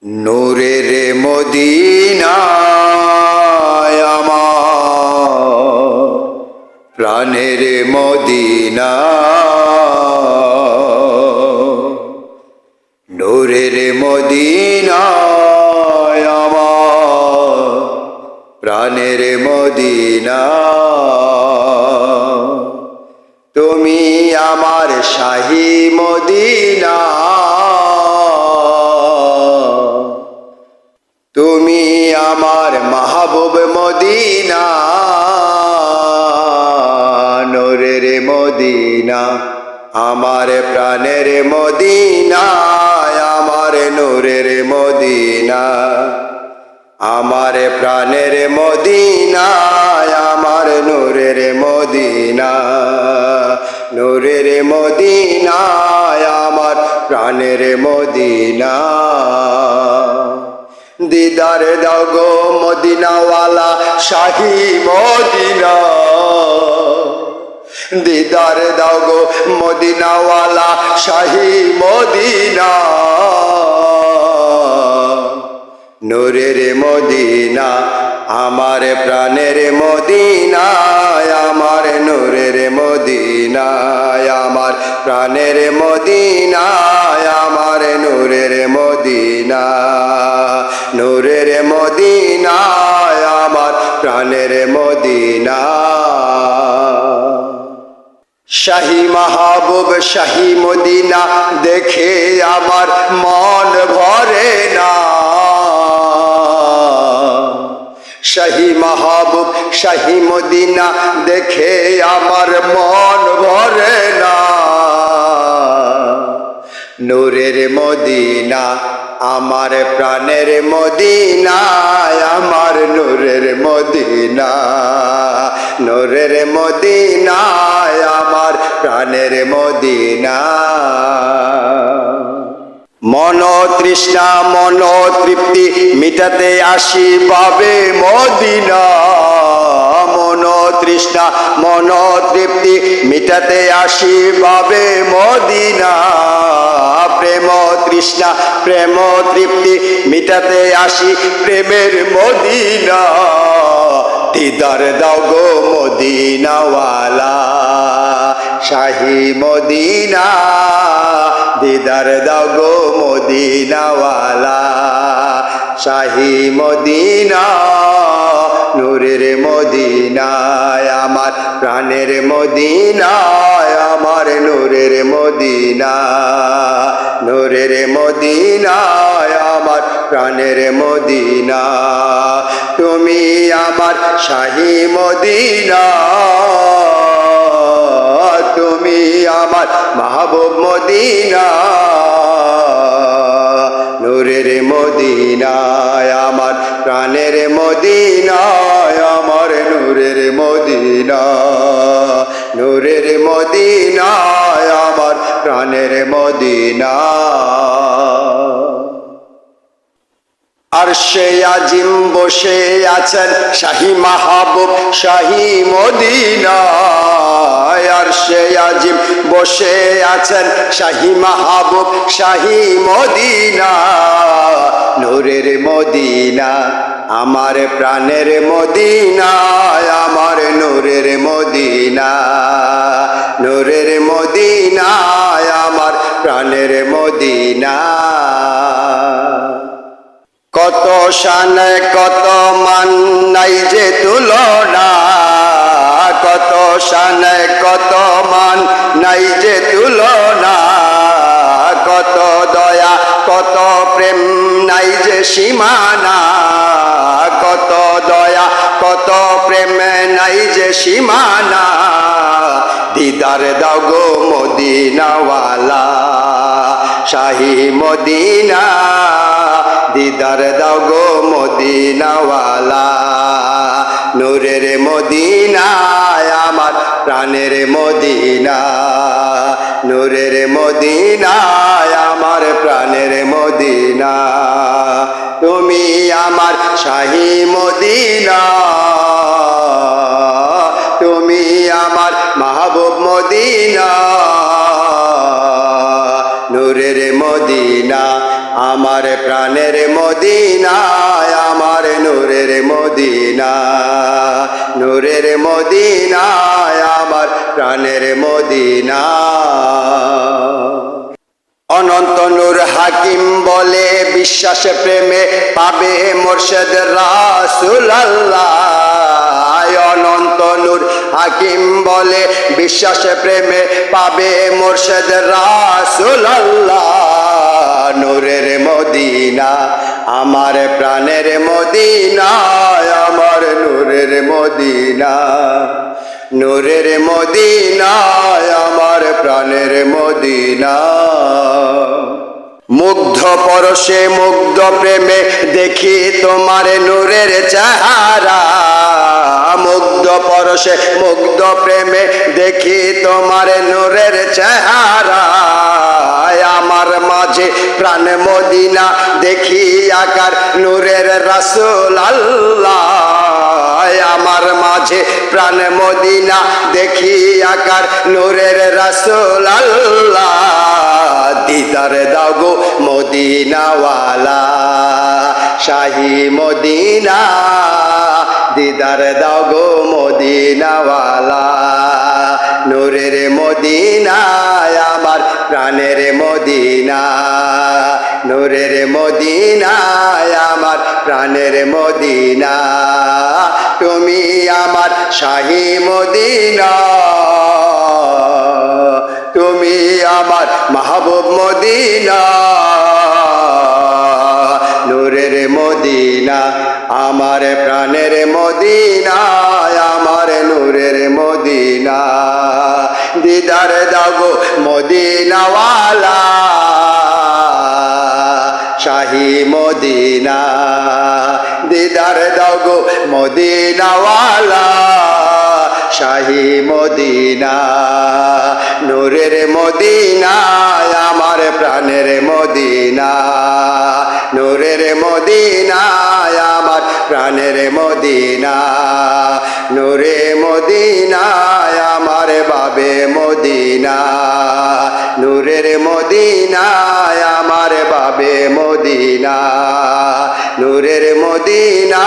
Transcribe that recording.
নূরের মদিনায় আমার প্রাণের মদিনা, নূরের মদিনায় আমার প্রাণের মদিনা। তুমি আমার শাহী মদিনা, তুমি আমার মাহবুব মদিনা, নূরের মদিনা আমার প্রাণের মদিনা, আমার নূরের মদিনা, আমার প্রাণের মদিনা, আমার নূরের মদিনা, নূরের মদিনা আমার প্রাণের মদিনা। দিদার দাও গো মদিনাওয়ালা শাহী মদিনা, দিদার দাও গো মদিনাওয়ালা শাহী মদিনা, নূরের মদিনা আমার প্রাণের মদিনা, আমার নূরের মদিনা, আমার প্রাণের মদিনা, আমার নূরের মদিনা, নূরের মদিনা আমার প্রাণের মদিনা। শাহী মাহবুব শাহী মদিনা দেখে আমার মন ভরে না, শাহী মাহবুব শাহী মদিনা দেখে আমার মন ভরে না, নূরের মদিনা আমার প্রাণের মদিনা, আমার নূরের মদিনা, নূরের মদিনা আমার প্রাণের মদিনা। মন তৃষ্ণা মন তৃপ্তি মিটাতে আসি বাবে মদিনা, মন তৃষ্ণা মন তৃপ্তি মিটাতে আসি বাবে মদিনা, প্রেম তৃষ্ণা প্রেম তৃপ্তি মিটাতে আসি প্রেমের মদিনা। দিদার দাও গো মদিনাওয়ালা শাহী মদিনা, দিদার দাও গো মদিনাওয়ালা শাহী মদিনা, নূরের মদিনা আমার প্রাণের মদিনা, আমার নূরের মদিনা, নূরের মদিনা আমার প্রাণের মদিনা। তুমি আমার শাহী মদিনা, তুমি আমার মাহবুব মদিনা, নূরের মদিনা আমার প্রাণের মদিনা, আমার নূরের মদিনা, নূরের মদিনা আমার প্রাণের মদিনা। আরশে আজিম বসে আছেন শাহী মাহবুব শাহী মদিনা, আরশে আজিম বসে আছেন শাহী মাহবুব শাহী মদিনা, নূরের মদিনা আমার প্রাণের মদিনা, আমার নূরের মদিনা, নূরের মদিনা আমার প্রাণের মদিনা। কত শান কত মান নাই যে তুলনা, কত শান কত মান নাই যে তুলনা, কত দয়া কত প্রেম নাই যে সীমানা, কত দয়া কত প্রেম নাই যে সীমানা। দিদার দাও গো মদিনাওয়ালা শাহী মদিনা, দিদার দাও গো মদিনাওয়ালা নূরের মদিনা, আমার প্রাণের মদিনা, নূরের মদিনা আমার প্রাণের মদিনা। তুমি আমার শাহী মদিনা, তুমি আমার মাহবুব মদিনা, নূরের মদিনা আমার প্রাণের মদিনা আমার নূরের মদিনা নূরের মদিনা আমার প্রাণের মদিনা অনন্ত নূর হাকিম বলে বিশ্বাসে প্রেমে পাবে মোর্শেদ রাসূলুল্লাহ অনন্ত নূর হাকিম বলে বিশ্বাসে প্রেমে পাবে মোর্শেদ রাসূলুল্লাহ নূরের মদিনা আমার প্রাণের মদিনা আমার নূরের মদিনা নূরের মদিনা আমার প্রাণের মদিনা মুগ্ধ পরশে মুগ্ধ প্রেমে দেখি তোমার নূরের চেহারা মুগ্ধ পরশে মুগ্ধ প্রেমে দেখি তোমার নূরের চেহারা আমার মাঝে প্রাণ মদিনা দেখি আকার নূরের রাসূল আল্লাহ আমার মাঝে প্রাণ মদিনা দেখি আকার নূরের রাসূল আল্লাহ দিদার দাও গো মদিনাওয়ালা শাহী মদিনা দিদার দাও গো মদিনাওয়ালা নূরের মদিনা আমার প্রাণের মদিনা নূরের মদিনা আমার প্রাণের মদিনা তুমি আমার শাহী মদিনা তুমি আমার মাহবুব মদিনা নূরের মদিনা আমার প্রাণের মদিনা আমার নূরের মদিনা দিদার দাও গো মদিনাওয়ালা শাহী মদিনা দিদার দাও গো মদিনাওয়ালা শাহী মদিনা নূরের মদিনা আমার প্রাণের মদিনা নূরের মদিনা আমার প্রাণের মদিনা নূরে মদিনা আমার বাবে মদিনা নূরের মদিনা আমার বাবে মদিনা নূরের মদিনা